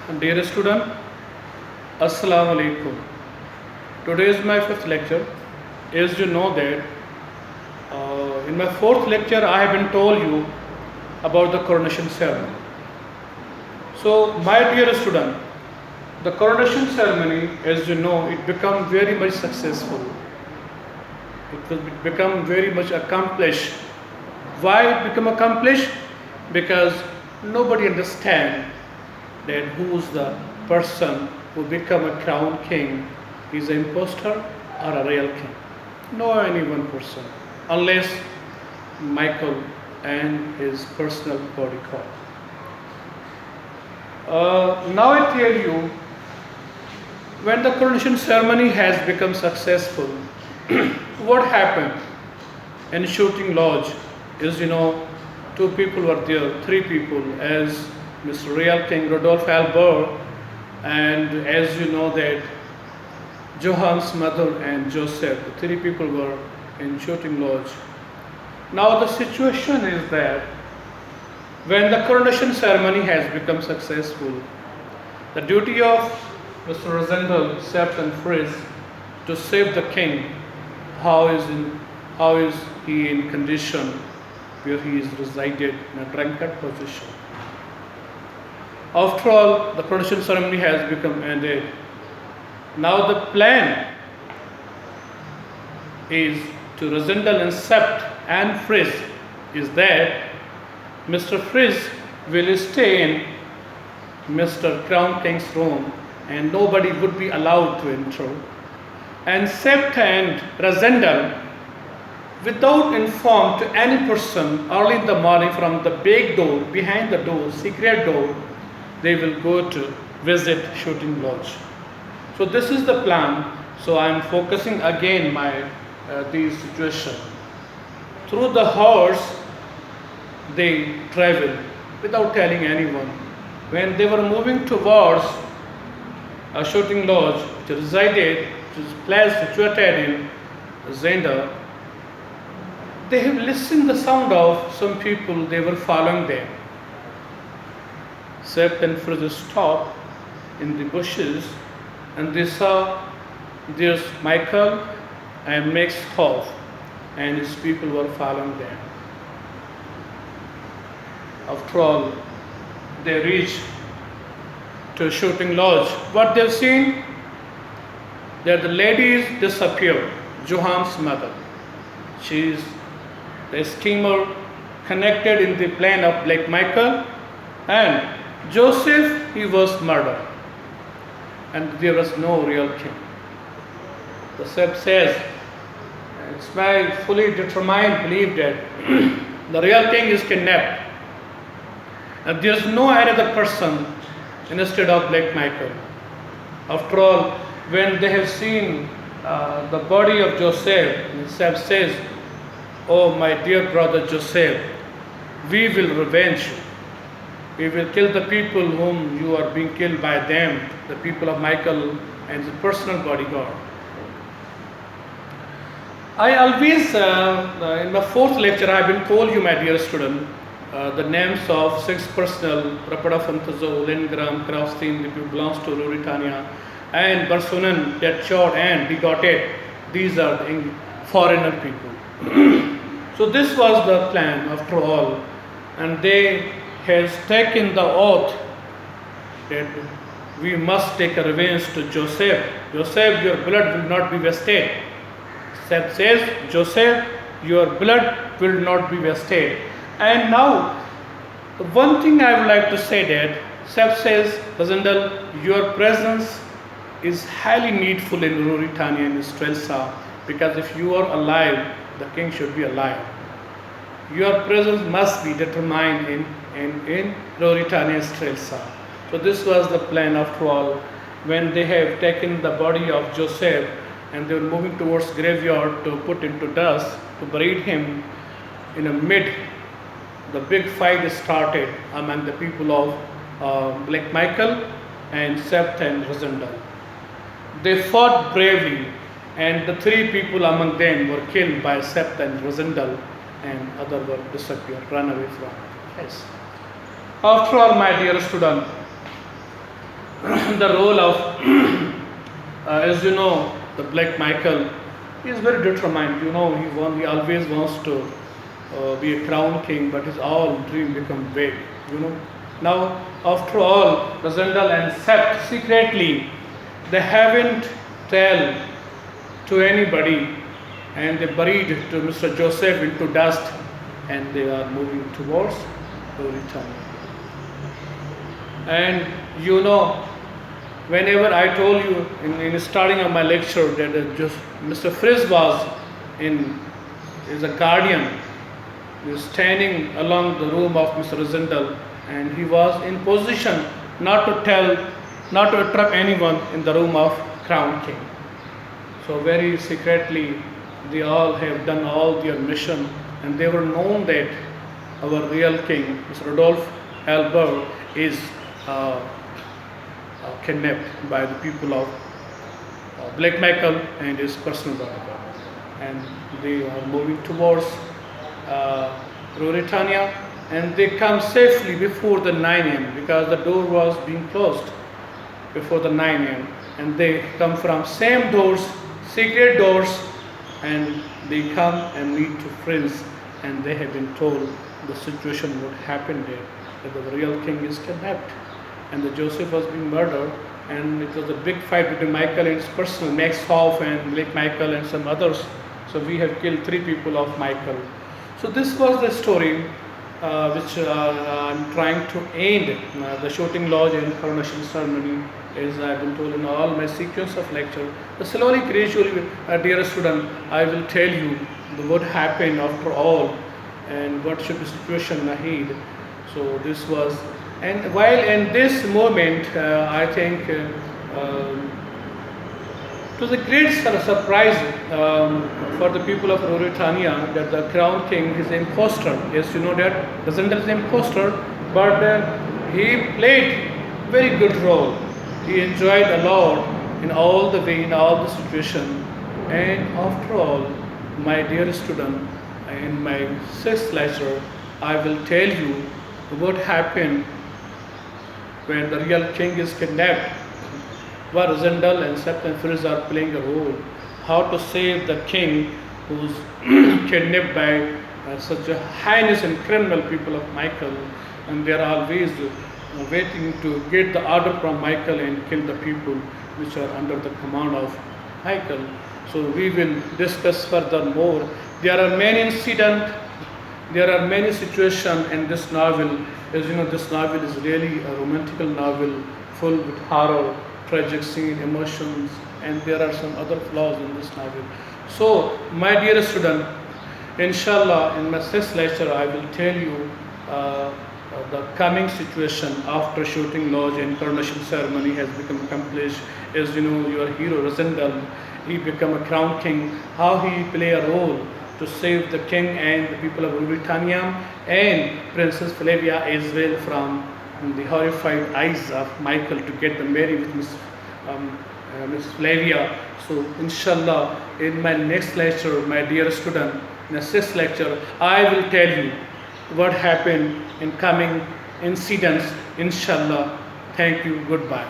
Dear student, Assalamu alaikum. Today is my fifth lecture. As you know that in my fourth lecture I have been told you about the coronation ceremony. So my dear student, the coronation ceremony, as you know, it become very much successful. It will become very much accomplished. Why it become accomplished? Because nobody understand that who's the person who become a crown king is an impostor or a real king. No any one person, unless Michael and his personal bodyguard. Now I tell you, when the coronation ceremony has become successful, what happened in shooting lodge is, two people were there, three people, as Mr. Real King Rodolphe Albert, and as you know that Johan's mother and Joseph, the three people were in shooting lodge. Now the situation is that when the coronation ceremony has become successful, the duty of Mr. Zenda, Sept and Fritz to save the king. How is he in condition where he is resided in a drunkard position? After all, the coronation ceremony has become ended. Now the plan is to resemble and Sept and Fritz is that Mr. Fritz will stay in Mr. Crown King's room and nobody would be allowed to enter. And Sept and Razendal, without inform to any person, early in the morning from the back door, behind the door, secret door, they will go to visit shooting lodge. So this is the plan. So I am focusing again these situation. Through the horse, they travel without telling anyone. When they were moving towards a shooting lodge, which resided, which is place situated in Zenda, they have listened the sound of some people. They were following them. Sept and Fritz stopped in the bushes, and they saw there's Michael and Max Hoff, and his people were following them. After all, they reached to a shooting lodge. What they've seen? That the ladies disappeared. Johan's mother. She is the steamer connected in the plane of Black Michael, and Joseph, he was murdered. And there was no real king. The Sept says, it's my fully determined belief that the real king is kidnapped. And there's no another person instead of Black Michael. After all, when they have seen the body of Joseph, Sept says, oh my dear brother Joseph, we will revenge you. We will kill the people whom you are being killed by them, the people of Michael and his personal bodyguard. I always, in my fourth lecture, I have been told you, my dear student, the names of six personal, Rapada Fantazo, Lindgram, Kraustein, the people belongs to Ruritania, and Barsonen, Detchord, and Bigotet. These are the foreigner people. So this was the plan after all, and they has taken the oath that we must take a revenge to Joseph. Joseph, your blood will not be wasted. Sept says, Joseph, your blood will not be wasted. And now, one thing I would like to say that Sept says, Razendal, your presence is highly needful in Ruritania and Strelsa, because if you are alive, the king should be alive. Your presence must be determined in Ruritania and Strelsa. So this was the plan after all. When they have taken the body of Joseph and they were moving towards graveyard to put into dust, to bury him in a mid, the big fight started among the people of Black Michael and Sept and Razendal. They fought bravely, and the three people among them were killed by Sept and Razendal, and other were disappeared, run away from. Yes. After all, my dear student, the role of, as you know, the Black Michael is very determined. You know, he always wants to be a crown king, but his all dream become vague. You know. Now, after all, the Zendal and Sept secretly, they haven't tell to anybody, and they buried to Mr. Joseph into dust, and they are moving towards Mauritania. And you know, whenever I told you in starting of my lecture that just Mr. Frizz was in is a guardian, he was standing along the room of Mr. Zindal, and he was in position not to tell, not to trap anyone in the room of Crown King. So very secretly, they all have done all their mission, and they were known that our real king, Mr. Rodolphe Albert, is kidnapped by the people of Black Michael and his personal bodyguard. And they are moving towards Mauritania, and they come safely before the 9 a.m. because the door was being closed before the 9 a.m. And they come from same doors, secret doors, and they come and meet to friends, and they have been told the situation would happen there, that the real king is kidnapped, and the Joseph was being murdered, and it was a big fight between Michael and his personal, Max Hoff and Blake Michael and some others. So we have killed 3 people of Michael. So this was the story which I'm trying to end the shooting lodge and coronation ceremony, as I've been told in all my sequence of lecture. But slowly, gradually, dear student, I will tell you what happened after all and what should be the situation ahead. So this was, and while in this moment, I think it was a great surprise for the people of Mauritania that the crown king is an imposter. Yes, you know that the Zenda is an imposter, but he played very good role. He enjoyed a lot in all the way, in all the situation. And after all, my dear student, in my 6th lecture, I will tell you what happened when the real king is kidnapped, where Zendal and Sept and Frizz are playing a role, how to save the king who's kidnapped by such a heinous and criminal people of Michael, and they are always waiting to get the order from Michael and kill the people which are under the command of Michael. So we will discuss furthermore. There are many incidents, there are many situations in this novel. As you know, this novel is really a romantic novel full with horror, tragic scene, emotions, and there are some other flaws in this novel. So, my dear student, inshallah, in my 6th lecture, I will tell you the coming situation after shooting lodge and coronation ceremony has become accomplished. As you know, your hero Zendal, he become a crown king, how he play a role to save the king and the people of Mauritania, and Princess Flavia as well from the horrified eyes of Michael to get them married with Miss Flavia. So inshallah, in my next lecture, my dear student, in the 6th lecture, I will tell you what happened in coming incidents, inshallah. Thank you, goodbye.